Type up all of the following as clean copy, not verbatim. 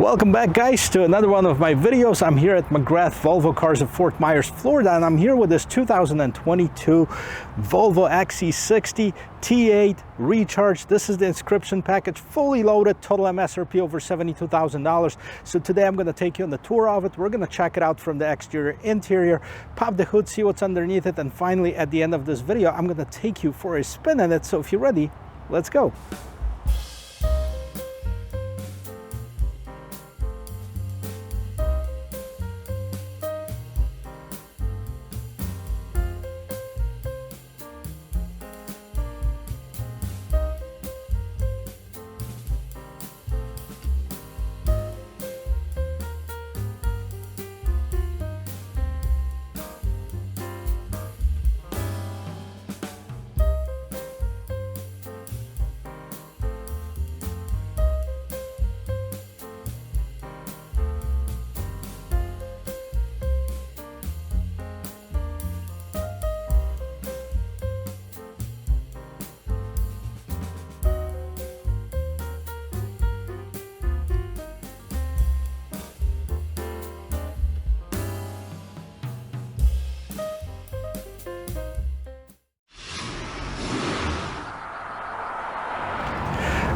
Welcome back, guys, to another one of my videos. I'm here at McGrath Volvo Cars of Fort Myers, Florida, and I'm here with this 2022 Volvo XC60 T8 Recharge. This is the Inscription package, fully loaded, total MSRP over $72,000. So today I'm going to take you on the tour of it. We're going to check it out from the exterior, interior, pop the hood, see what's underneath it, and finally at the end of this video I'm going to take you for a spin in it. So if you're ready, let's go.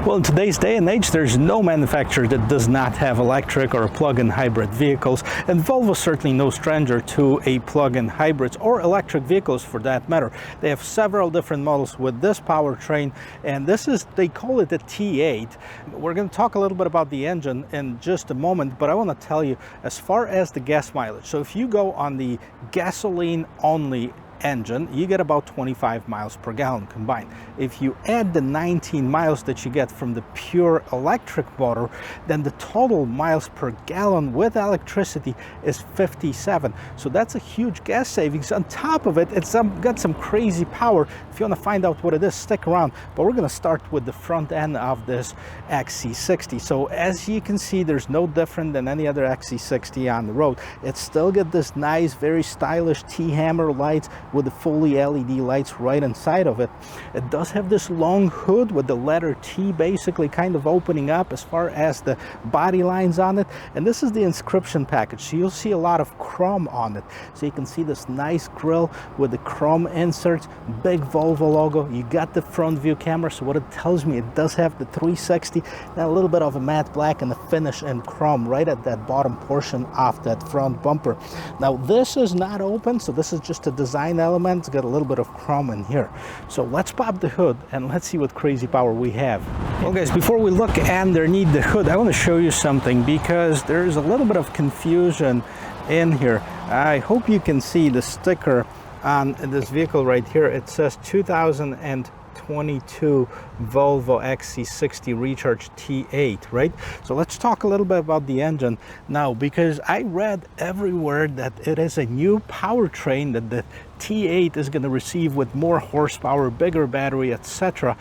Well, in today's day and age, there's no manufacturer that does not have electric or plug-in hybrid vehicles, and Volvo's certainly no stranger to a plug-in hybrids or electric vehicles for that matter. They have several different models with this powertrain, and this is, they call it the T8. We're going to talk a little bit about the engine in just a moment, but I want to tell you as far as the gas mileage. So if you go on the gasoline only engine, you get about 25 miles per gallon combined. If you add the 19 miles that you get from the pure electric motor, then the total miles per gallon with electricity is 57. So that's a huge gas savings. On top of it, it's got some crazy power. If you want to find out what it is, stick around. But we're going to start with the front end of this XC60. So as you can see, there's no different than any other XC60 on the road. It's still got this nice, very stylish T-hammer lights with the fully LED lights right inside of it. It does have this long hood with the letter T basically kind of opening up as far as the body lines on it. And this is the Inscription package, so you'll see a lot of chrome on it. So you can see this nice grille with the chrome inserts, big Volvo logo. You got the front view camera, so what it tells me, it does have the 360, and a little bit of a matte black and the finish in chrome right at that bottom portion of that front bumper. Now this is not open, so this is just a design element. It's got a little bit of chrome in here. So let's pop the hood and let's see what crazy power we have. Well, guys, before we look underneath the hood, I want to show you something because there's a little bit of confusion in here. I hope you can see the sticker on this vehicle right here. It says 2022 Volvo XC60 Recharge T8, right? So let's talk a little bit about the engine now, because I read everywhere that it is a new powertrain that the T8 is going to receive with more horsepower, bigger battery, etc.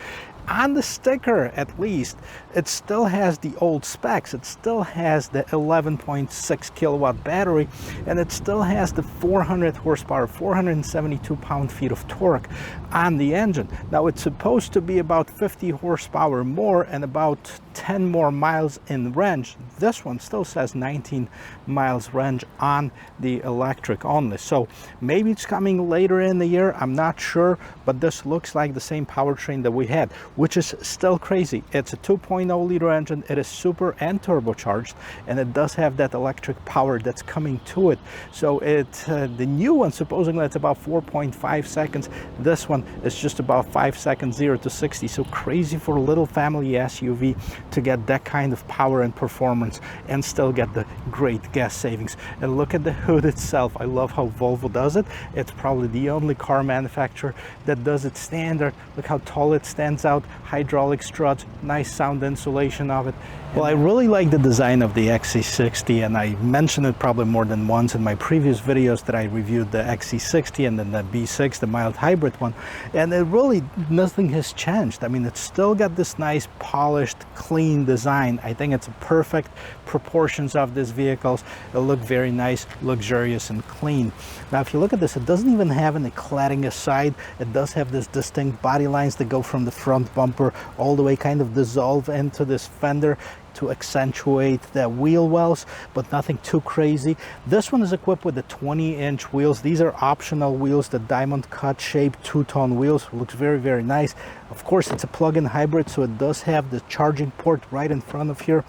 On the sticker, at least, it still has the old specs. It still has the 11.6 kilowatt battery, and it still has the 400 horsepower, 472 pound-feet of torque on the engine. Now, it's supposed to be about 50 horsepower more and about 10 more miles in range. This one still says 19 miles range on the electric only. So maybe it's coming later in the year, I'm not sure, but this looks like the same powertrain that we had, which is still crazy. It's a 2.0 liter engine. It is super and turbocharged, and it does have that electric power that's coming to it. So the new one, supposedly it's about 4.5 seconds. This one is just about 5 seconds, 0 to 60. So crazy for a little family SUV to get that kind of power and performance and still get the great gas savings. And look at the hood itself. I love how Volvo does it. It's probably the only car manufacturer that does it standard. Look how tall it stands out, hydraulic struts, nice sound insulation of it. Well, I really like the design of the XC60, and I mentioned it probably more than once in my previous videos that I reviewed the XC60 and then the B6, the mild hybrid one, and it really, nothing has changed. I mean, it's still got this nice polished, clean design. I think it's a perfect proportions of these vehicles. It'll look very nice, luxurious, and clean. Now, if you look at this, it doesn't even have any cladding aside. It does have this distinct body lines that go from the front bumper all the way, kind of dissolve into this fender to accentuate the wheel wells, but nothing too crazy. This one is equipped with the 20-inch wheels. These are optional wheels, the diamond cut shape two-tone wheels. Looks very, very nice. Of course, it's a plug-in hybrid, so it does have the charging port right in front of here.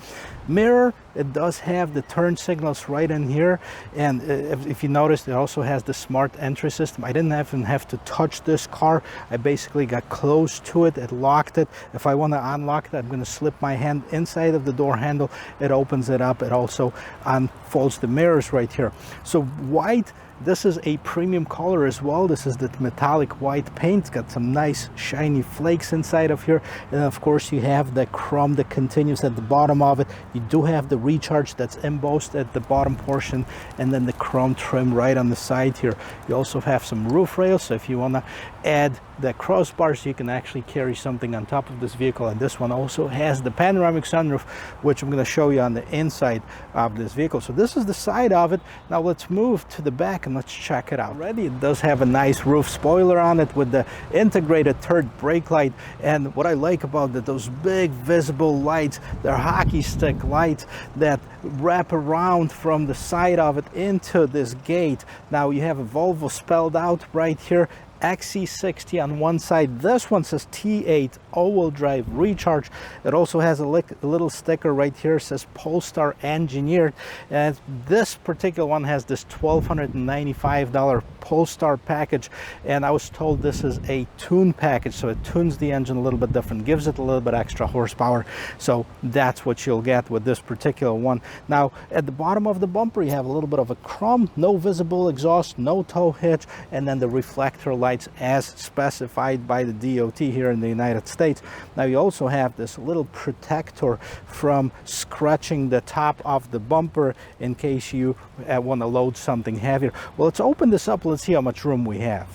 Mirror, it does have the turn signals right in here, and if you notice, it also has the smart entry system. I didn't even have to touch this car. I basically got close to it, it locked it. If I want to unlock it, I'm going to slip my hand inside of the door handle. It opens it up. It also unfolds the mirrors right here. So white, this is a premium color as well. This is the metallic white paint. It's got some nice shiny flakes inside of here. And of course you have the chrome that continues at the bottom of it. You do have the recharge that's embossed at the bottom portion, and then the chrome trim right on the side here. You also have some roof rails, so if you want to add the crossbars, you can actually carry something on top of this vehicle. And this one also has the panoramic sunroof, which I'm going to show you on the inside of this vehicle. So this is the side of it. Now let's move to the back and let's check it out. Already it does have a nice roof spoiler on it with the integrated third brake light. And what I like about it, those big visible lights, they're hockey stick lights that wrap around from the side of it into this gate. Now you have a Volvo spelled out right here, XC60 on one side. This one says T8 all-wheel drive recharge. It also has a little sticker right here, says Polestar engineered, and this particular one has this $1,295 Polestar package, and I was told this is a tune package, so it tunes the engine a little bit different, gives it a little bit extra horsepower. So that's what you'll get with this particular one. Now at the bottom of the bumper you have a little bit of a chrome, no visible exhaust, no tow hitch, and then the reflector lights as specified by the DOT here in the United States. Now you also have this little protector from scratching the top of the bumper in case you want to load something heavier. Well, let's open this up. Let's see how much room we have.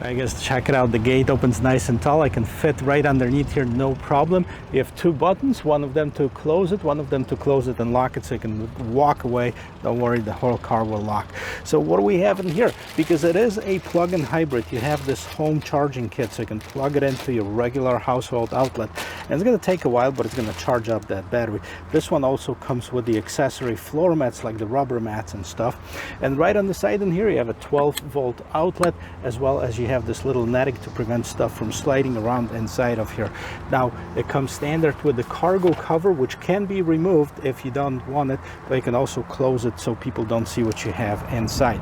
I guess check it out, the gate opens nice and tall. I can fit right underneath here, no problem. You have two buttons, one of them to close it, one of them to close it and lock it, so you can walk away. Don't worry, the whole car will lock. So what do we have in here? Because it is a plug-in hybrid, you have this home charging kit, so you can plug it into your regular household outlet. And it's going to take a while, but it's going to charge up that battery. This one also comes with the accessory floor mats, like the rubber mats and stuff. And right on the side in here, you have a 12-volt outlet, as well as you have this little netting to prevent stuff from sliding around inside of here. Now it comes standard with the cargo cover, which can be removed if you don't want it, but you can also close it so people don't see what you have inside.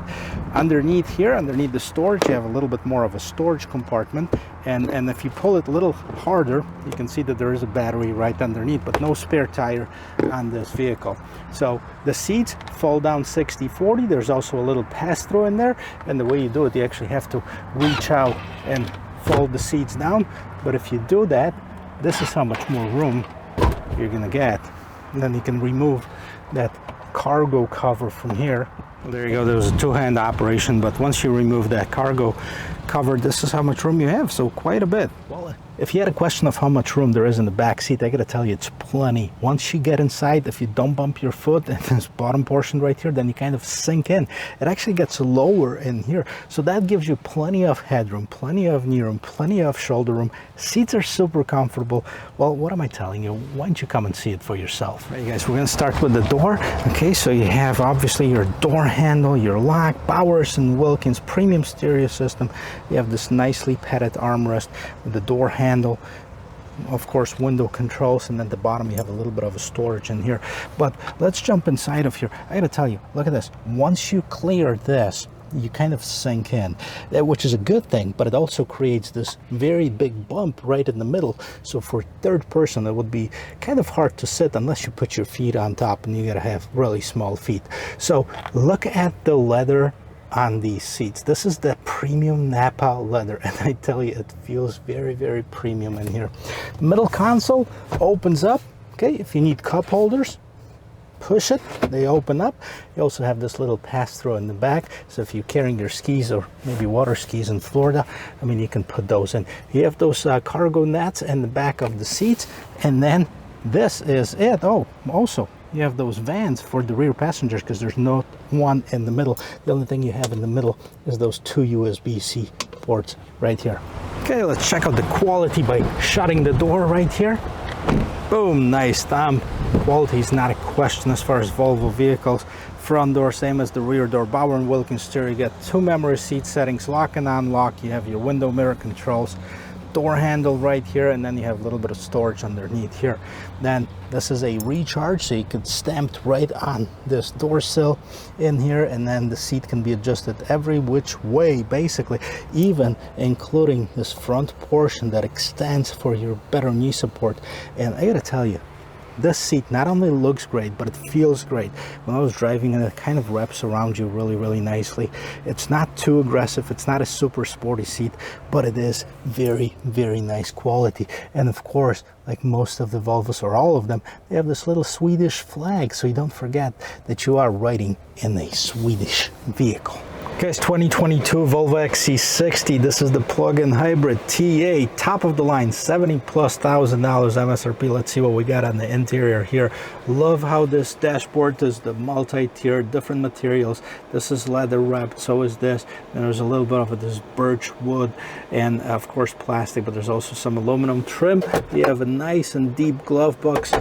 Underneath here, underneath the storage, you have a little bit more of a storage compartment, and if you pull it a little harder, you can see that there is a battery right underneath, but no spare tire on this vehicle. So the seats fold down 60/40. There's also a little pass-through in there, and the way you do it, you actually have to reach out and fold the seats down. But if you do that, this is how much more room you're gonna get. And then you can remove that cargo cover from here. Well, there you go, there was a two-hand operation, but once you remove that cargo cover, this is how much room you have, so quite a bit. Well, if you had a question of how much room there is in the back seat, I gotta tell you, it's plenty. Once you get inside, if you don't bump your foot in this bottom portion right here, then you kind of sink in. It actually gets lower in here, so that gives you plenty of headroom, plenty of knee room, plenty of shoulder room. Seats are super comfortable. Well, what am I telling you? Why don't you come and see it for yourself? All right, guys, we're gonna start with the door. Okay, so you have obviously your door handle, your lock, Bowers and Wilkins premium stereo system. You have this nicely padded armrest with the door handle, of course window controls, and at the bottom you have a little bit of a storage in here. But let's jump inside of here. I gotta tell you, look at this. Once you clear this, you kind of sink in, which is a good thing, but it also creates this very big bump right in the middle. So for third person, it would be kind of hard to sit unless you put your feet on top, and you gotta have really small feet. So look at the leather on these seats. This is the premium Napa leather, and I tell you, it feels very, very premium in here. Middle console opens up. Okay, if you need cup holders, push it, they open up. You also have this little pass-through in the back, so if you're carrying your skis or maybe water skis in Florida, I mean, you can put those in. You have those cargo nets in the back of the seats, and then this is it. Oh, also you have those vans for the rear passengers, because there's no one in the middle. The only thing you have in the middle is those two USB-C ports right here. Okay, let's check out the quality by shutting the door right here. Boom, nice thumb. Quality is not a question as far as Volvo vehicles. Front door, same as the rear door. Bauer and Wilkins steer. You get 2 memory seat settings, lock and unlock. You have your window mirror controls, door handle right here, and then you have a little bit of storage underneath here. Then this is a recharge, so you could stamped right on this door sill in here, and then the seat can be adjusted every which way, basically, even including this front portion that extends for your better knee support. And I gotta tell you, this seat not only looks great, but it feels great. When I was driving it kind of wraps around you really nicely. It's not too aggressive, it's not a super sporty seat, but it is very nice quality. And of course, like most of the Volvos, or all of them, they have this little Swedish flag, so you don't forget that you are riding in a Swedish vehicle. Okay, it's 2022 Volvo XC60. This is the plug-in hybrid T8, top of the line, $70,000+ MSRP. Let's see what we got on the interior here. Love how this dashboard is the multi-tier, different materials. This is leather wrapped, so is this. And there's a little bit of this birch wood and of course plastic, but there's also some aluminum trim. You have a nice and deep glove box.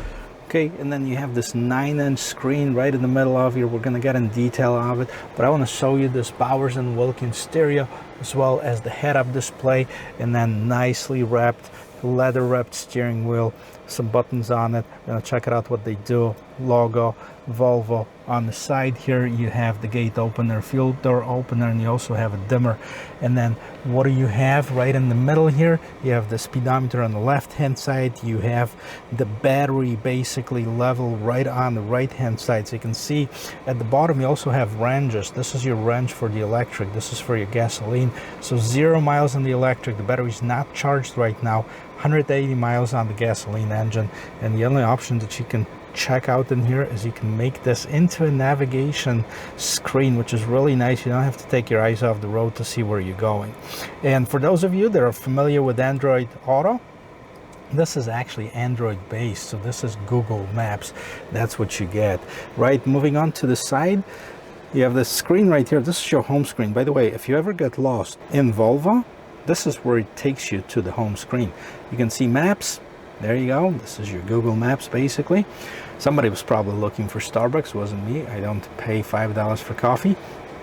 Okay, and then you have this 9-inch screen right in the middle of here. We're going to get in detail of it, but I want to show you this Bauer and Wilkins stereo, as well as the head-up display, and then nicely wrapped, leather wrapped steering wheel, some buttons on it. Check it out what they do. Logo Volvo. On the side here you have the gate opener, fuel door opener, and you also have a dimmer. And then what do you have right in the middle here? You have the speedometer on the left hand side. You have the battery basically level right on the right hand side, so you can see at the bottom you also have ranges. This is your range for the electric, this is for your gasoline. So 0 miles on the electric, the battery is not charged right now, 180 miles on the gasoline engine. And the only option that you can check out in here is you can make this into a navigation screen, which is really nice. You don't have to take your eyes off the road to see where you're going. And for those of you that are familiar with Android Auto, this is actually Android based, so this is Google Maps. That's what you get. Right, moving on to the side, you have this screen right here. This is your home screen. By the way, if you ever get lost in Volvo, this is where it takes you to the home screen. You can see maps. There you go. This is your Google Maps basically. Somebody was probably looking for Starbucks. It wasn't me. I don't pay $5 for coffee,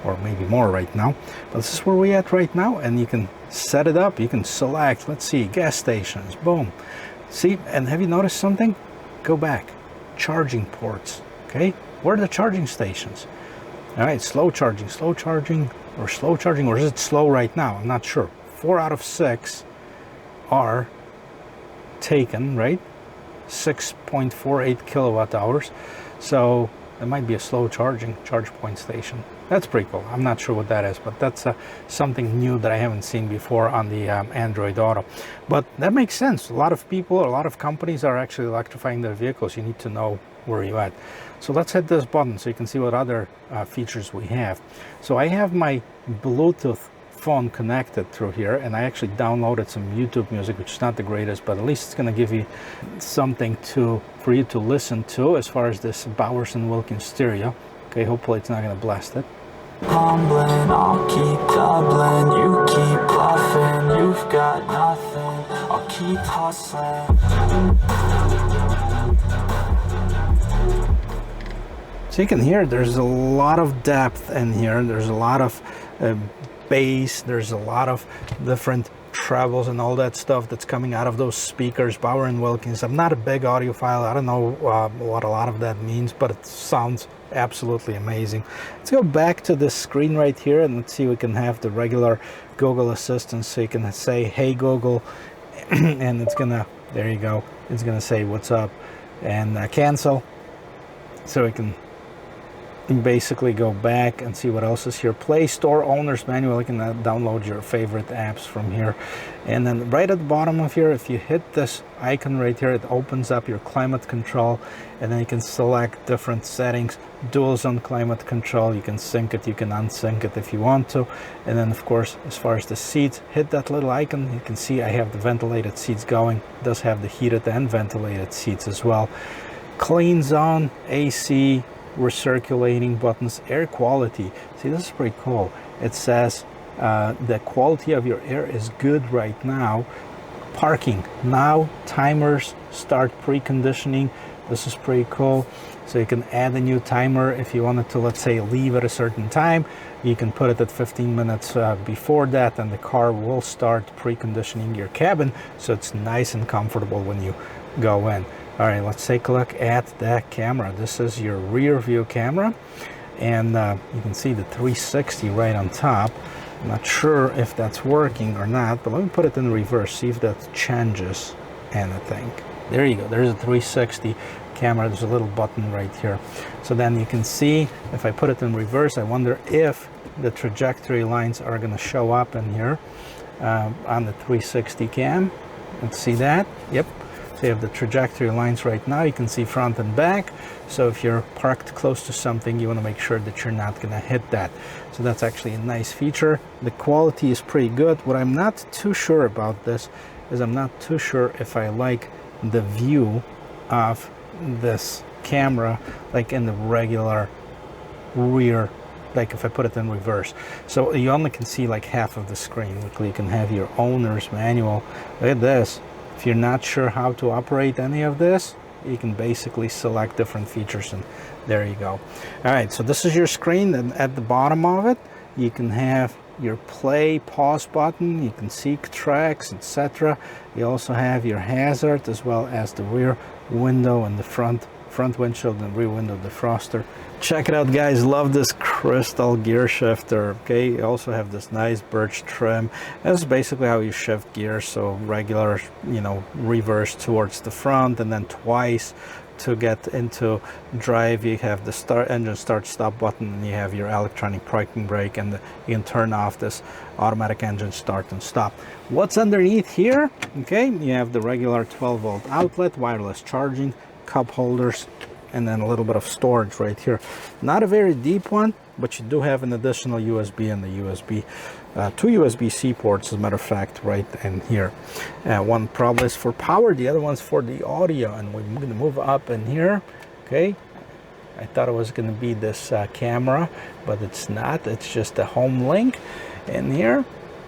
or maybe more right now. But this is where we're at right now, and you can set it up. You can select, let's see, gas stations. Boom. See, and have you noticed something? Go back. Charging ports. Okay, where are the charging stations? All right, slow charging, or is it slow right now? I'm not sure. 4 out of 6 are taken, right? 6.48 kilowatt hours. So it might be a slow charging charge point station. That's pretty cool. I'm not sure what that is, but that's something new that I haven't seen before on the Android Auto. But that makes sense. A lot of people, a lot of companies are actually electrifying their vehicles. You need to know where you're at. So let's hit this button so you can see what other features we have. So I have my Bluetooth phone connected through here, and I actually downloaded some YouTube music, which is not the greatest, but at least it's going to give you something for you to listen to as far as this Bauer and Wilkins stereo. Okay, hopefully it's not going to blast it. Humbling, I'll keep doubling, you keep bluffing, you've got nothing, I'll keep hustling. So you can hear there's a lot of depth in here, there's a lot of bass, there's a lot of different trebles and all that stuff that's coming out of those speakers. Bauer and Wilkins. I'm not a big audiophile. I don't know what a lot of that means, but it sounds absolutely amazing. Let's go back to this screen right here, and let's see if we can have the regular Google Assistant, so you can say, hey Google, and it's gonna, there you go, it's gonna say what's up, and cancel. So we can basically go back and see what else is here. Play Store Owner's Manual. You can download your favorite apps from here. And then right at the bottom of here, if you hit this icon right here, it opens up your climate control, and then you can select different settings. Dual zone climate control, you can sync it, you can unsync it if you want to. And then of course, as far as the seats, hit that little icon. You can see I have the ventilated seats going. It does have the heated and ventilated seats as well. Clean zone, AC, recirculating buttons, air quality. See, this is pretty cool. It says The quality of your air is good right now. Parking, now timers start preconditioning. This is pretty cool. So you can add a new timer if you wanted to, let's say, leave at a certain time. You can put it at 15 minutes before that, and the car will start preconditioning your cabin, so it's nice and comfortable when you go in. All right, let's take a look at that camera. This is your rear view camera, and you can see the 360 right on top. I'm not sure if that's working or not, but let me put it in reverse, see if that changes anything. There you go, there's a 360 camera. There's a little button right here. So then you can see, if I put it in reverse, I wonder if the trajectory lines are going to show up in here on the 360 cam. Let's see that. Yep. So you have the trajectory lines right now. You can see front and back. So if you're parked close to something, you want to make sure that you're not going to hit that. So that's actually a nice feature. The quality is pretty good. What I'm not too sure about this is I'm not too sure if I like the view of this camera like in the regular rear, like if I put it in reverse. So you only can see like half of the screen. You can have your owner's manual. Look at this. If you're not sure how to operate any of this, you can basically select different features, and there you go. All right, so this is your screen, and at the bottom of it you can have your play, pause button. You can seek tracks, etc. You also have your hazard, as well as the rear window and the front windshield and rear window defroster. Check it out, guys. Love this crystal gear shifter. Okay, you also have this nice birch trim. That's basically how you shift gears. So regular, you know, reverse towards the front, and then twice to get into drive. You have the engine start stop button, and you have your electronic parking brake, and you can turn off this automatic engine start and stop. What's underneath here? Okay, you have the regular 12-volt outlet, wireless charging, cup holders, and then a little bit of storage right here. Not a very deep one, but you do have an additional USB and the USB, two USB-C ports, as a matter of fact, right in here. One probably is for power, the other one's for the audio, and we're going to move up in here. Okay, I thought it was going to be this camera, but it's not. It's just a home link in here.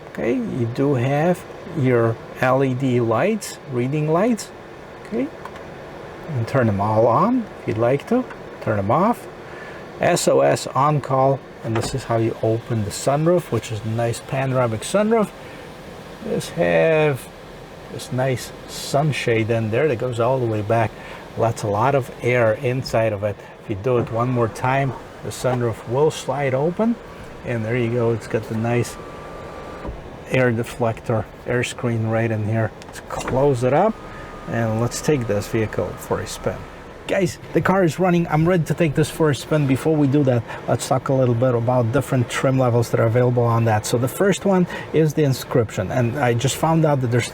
Okay, you do have your LED lights, reading lights. Okay, you can turn them all on if you'd like to, turn them off. SOS on call, and this is how you open the sunroof, which is a nice panoramic sunroof. This have this nice sunshade in there that goes all the way back. Lets a lot of air inside of it. If you do it one more time, the sunroof will slide open, and there you go. It's got the nice air deflector, air screen right in here. Let's close it up, and let's take this vehicle for a spin. Guys, the car is running. I'm ready to take this for a spin. Before we do that, let's talk a little bit about different trim levels that are available on that. So the first one is the Inscription, and I just found out that there's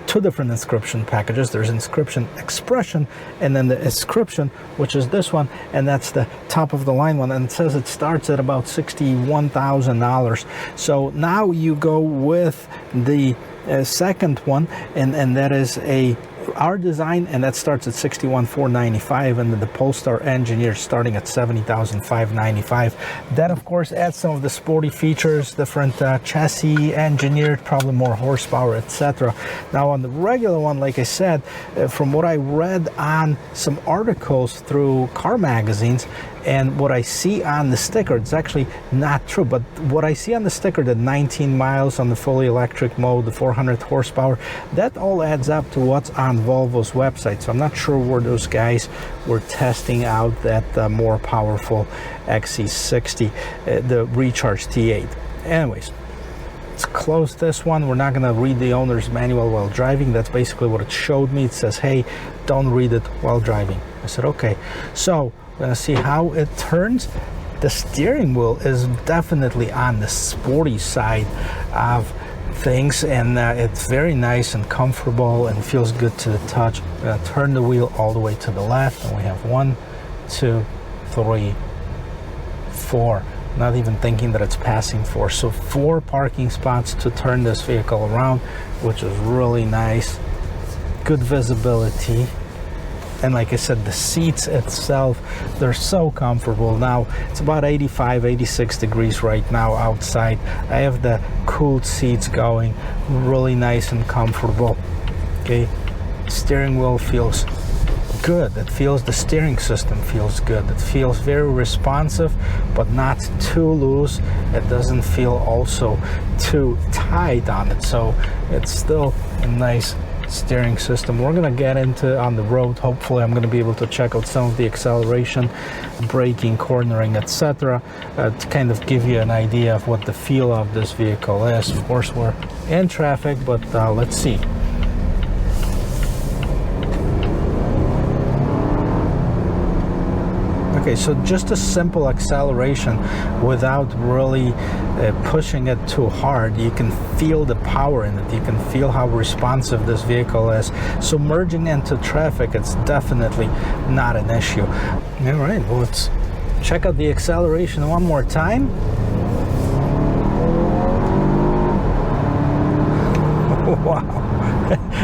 two different Inscription packages. There's Inscription Expression, and then the Inscription, which is this one, and that's the top of the line one, and it says it starts at about $61,000. So now you go with the second one, and that is our design, and that starts at $61,495, and then the Polestar Engineer starting at $70,595. That of course adds some of the sporty features, different chassis engineered, probably more horsepower, etc. Now on the regular one, like I said, from what I read on some articles through car magazines, and what I see on the sticker, it's actually not true, but what I see on the sticker, the 19 miles on the fully electric mode, the 400 horsepower, that all adds up to what's on Volvo's website. So I'm not sure where those guys were testing out that more powerful XC60, the Recharge T8. Anyways, let's close this one. We're not going to read the owner's manual while driving. That's basically what it showed me. It says, hey, don't read it while driving. I said, okay. So we're going to see how it turns. The steering wheel is definitely on the sporty side of things, and it's very nice and comfortable and feels good to the touch. We're going to turn the wheel all the way to the left, and we have 1, 2, 3, 4. Not even thinking that it's passing 4. So 4 parking spots to turn this vehicle around, which is really nice. Good visibility. And like I said, the seats itself, they're so comfortable. Now it's about 85, 86 degrees right now outside. I have the cooled seats going, really nice and comfortable. Okay, steering wheel feels good. The steering system feels good. It feels very responsive, but not too loose. It doesn't feel also too tight on it, so it's still a nice steering system. We're gonna get into on the road. Hopefully I'm gonna be able to check out some of the acceleration, braking, cornering, etc., to kind of give you an idea of what the feel of this vehicle is. Of course, we're in traffic, but let's see. Okay, so just a simple acceleration without really pushing it too hard. You can feel the power in it. You can feel how responsive this vehicle is. So merging into traffic, it's definitely not an issue. All right, well, let's check out the acceleration one more time. Wow.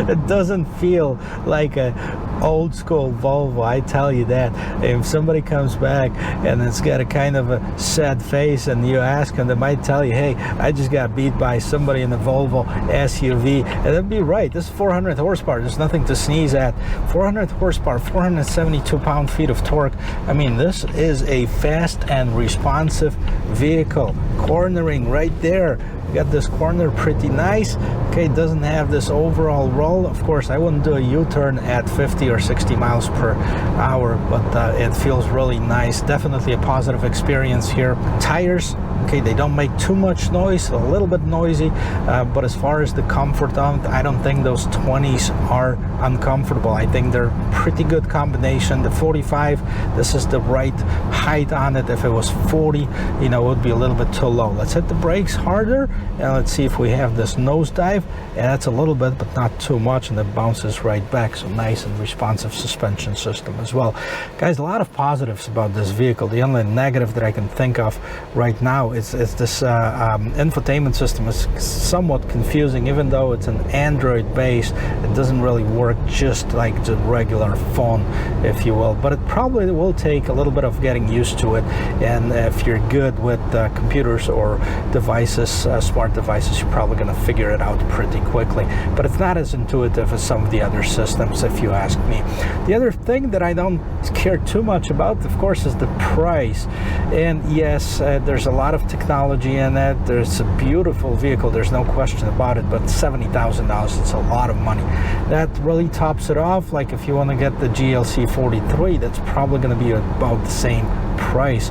It doesn't feel like a old school Volvo, I tell you that. If somebody comes back and it's got a kind of a sad face and you ask them, they might tell you, hey, I just got beat by somebody in a Volvo SUV, and they'd be right. This is 400 horsepower. There's nothing to sneeze at. 400 horsepower, 472 pound-feet of torque. I mean, this is a fast and responsive vehicle. Cornering right there. Got this corner pretty nice. Okay, it doesn't have this overall roll. Of course, I wouldn't do a U-turn at 50 or 60 miles per hour, but it feels really nice. Definitely a positive experience here. Tires, okay, they don't make too much noise, a little bit noisy, but as far as the comfort of it, I don't think those 20s are uncomfortable. I think they're pretty good combination. The 45, this is the right height on it. If it was 40, you know, it would be a little bit too low. Let's hit the brakes harder, and let's see if we have this nosedive. And that's a little bit, but not too much, and it bounces right back. So nice and responsive suspension system as well. Guys, a lot of positives about this vehicle. The only negative that I can think of right now is this infotainment system is somewhat confusing. Even though it's an Android base, it doesn't really work just like the regular phone, if you will. But it probably will take a little bit of getting used to it. And if you're good with computers or devices, smart devices, you're probably going to figure it out pretty quickly. But it's not as intuitive as some of the other systems, if you ask me. The other thing that I don't care too much about, of course, is the price. And yes, there's a lot of technology in it. There's a beautiful vehicle, there's no question about it, but $70,000, it's a lot of money. That really tops it off. Like if you want to get the GLC 43, that's probably going to be about the same price.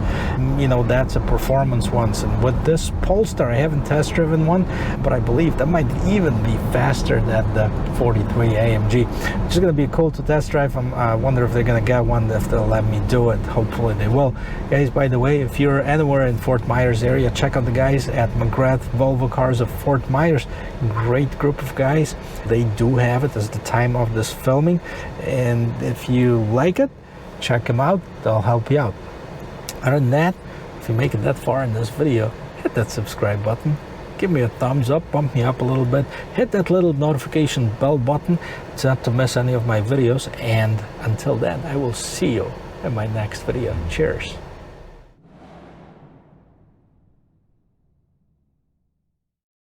You know, that's a performance one. And with this Polestar, I haven't test driven one, but I believe that might even be faster than the 43 AMG. It's going to be cool to test drive. I wonder if they're going to get one, if they'll let me do it. Hopefully they will. Guys, by the way, if you're anywhere in Fort Myers area, check out the guys at McGrath Volvo Cars of Fort Myers. Great group of guys. They do have it as the time of this filming, and if you like it, check them out. They'll help you out. Other than that, if you make it that far in this video, hit that subscribe button, give me a thumbs up, bump me up a little bit, hit that little notification bell button so not to miss any of my videos, and until then, I will see you in my next video. Cheers.